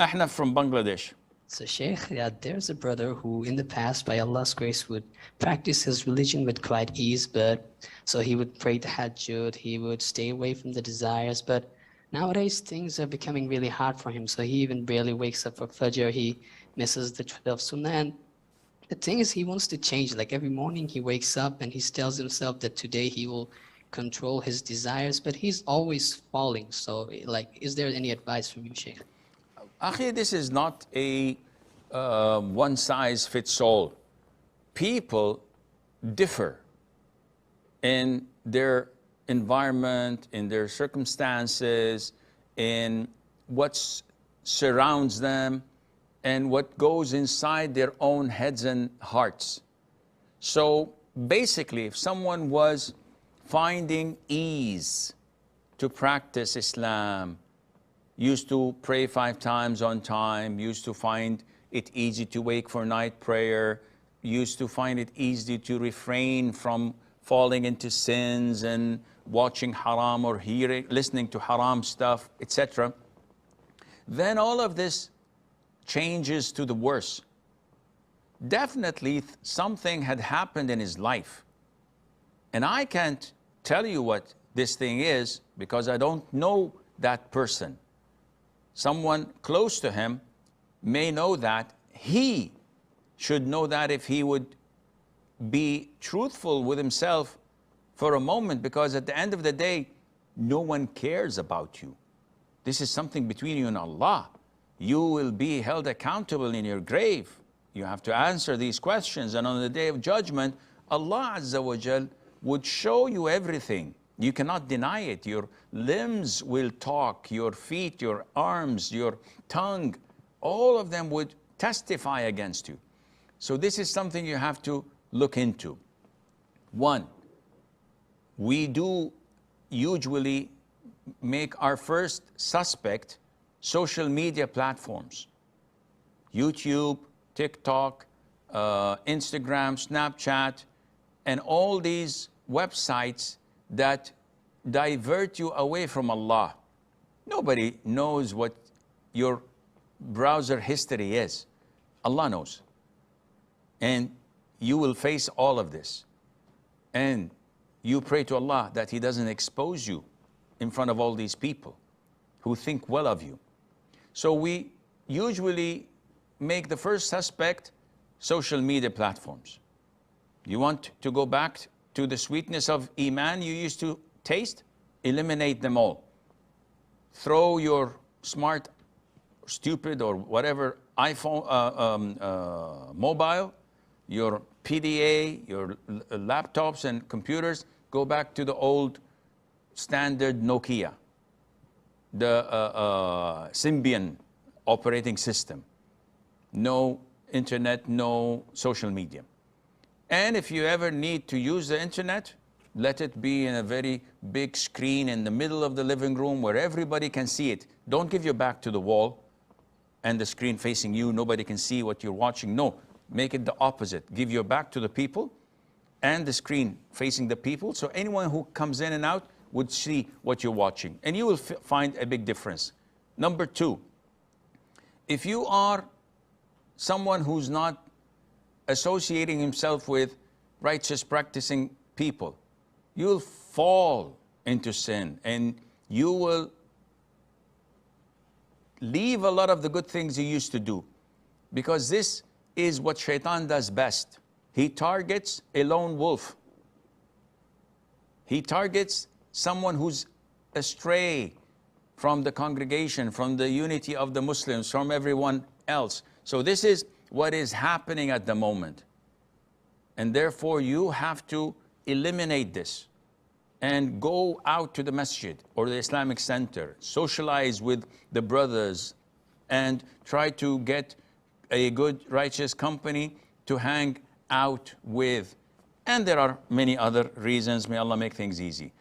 Ahnaf from Bangladesh. So Sheikh, yeah, there's a brother who in the past, by Allah's grace, would practice his religion with quite ease, but so he would pray Tahajjud, he would stay away from the desires, but nowadays things are becoming really hard for him, so he even barely wakes up for Fajr, he misses the 12 Sunnah, and the thing is he wants to change, like every morning he wakes up and he tells himself that today he will control his desires, but he's always falling, so like, is there any advice from you, Sheikh? Akhi, this is not a one-size-fits-all. People differ in their environment, in their circumstances, in what surrounds them, and what goes inside their own heads and hearts. So basically, if someone was finding ease to practice Islam, used to pray 5 times on time, used to find it easy to wake for night prayer, used to find it easy to refrain from falling into sins and watching haram or listening to haram stuff, etc., then all of this changes to the worse. Definitely something had happened in his life. And I can't tell you what this thing is because I don't know that person. Someone close to him may know that. He should know that if he would be truthful with himself for a moment, because at the end of the day, no one cares about you. This is something between you and Allah. You will be held accountable in your grave. You have to answer these questions, and on the day of judgment, Allah Azza wa Jal would show you everything. You cannot deny it. Your limbs will talk, your feet, your arms, your tongue, all of them would testify against you. So this is something you have to look into. One, we do usually make our first suspect social media platforms. YouTube, TikTok, Instagram, Snapchat, and all these websites that divert you away from Allah. Nobody knows what your browser history is. Allah knows. And you will face all of this. And you pray to Allah that He doesn't expose you in front of all these people who think well of you. So we usually make the first suspect social media platforms. You want to go back to the sweetness of Iman you used to taste? Eliminate them all. Throw your smart, stupid, or whatever iPhone, mobile, your PDA, your laptops and computers, go back to the old standard Nokia, the Symbian operating system. No internet, no social media. And if you ever need to use the internet, let it be in a very big screen in the middle of the living room where everybody can see it. Don't give your back to the wall and the screen facing you. Nobody can see what you're watching. No, make it the opposite. Give your back to the people and the screen facing the people, so anyone who comes in and out would see what you're watching. And you will find a big difference. Number two, if you are someone who's not associating himself with righteous practicing people, you'll fall into sin and you will leave a lot of the good things you used to do, because this is what Shaytan does best. He targets a lone wolf. He targets someone who's astray from the congregation, from the unity of the Muslims, from everyone else. So this is what is happening at the moment. And therefore you have to eliminate this and go out to the masjid or the Islamic center, socialize with the brothers, and try to get a good, righteous company to hang out with. And there are many other reasons. May Allah make things easy.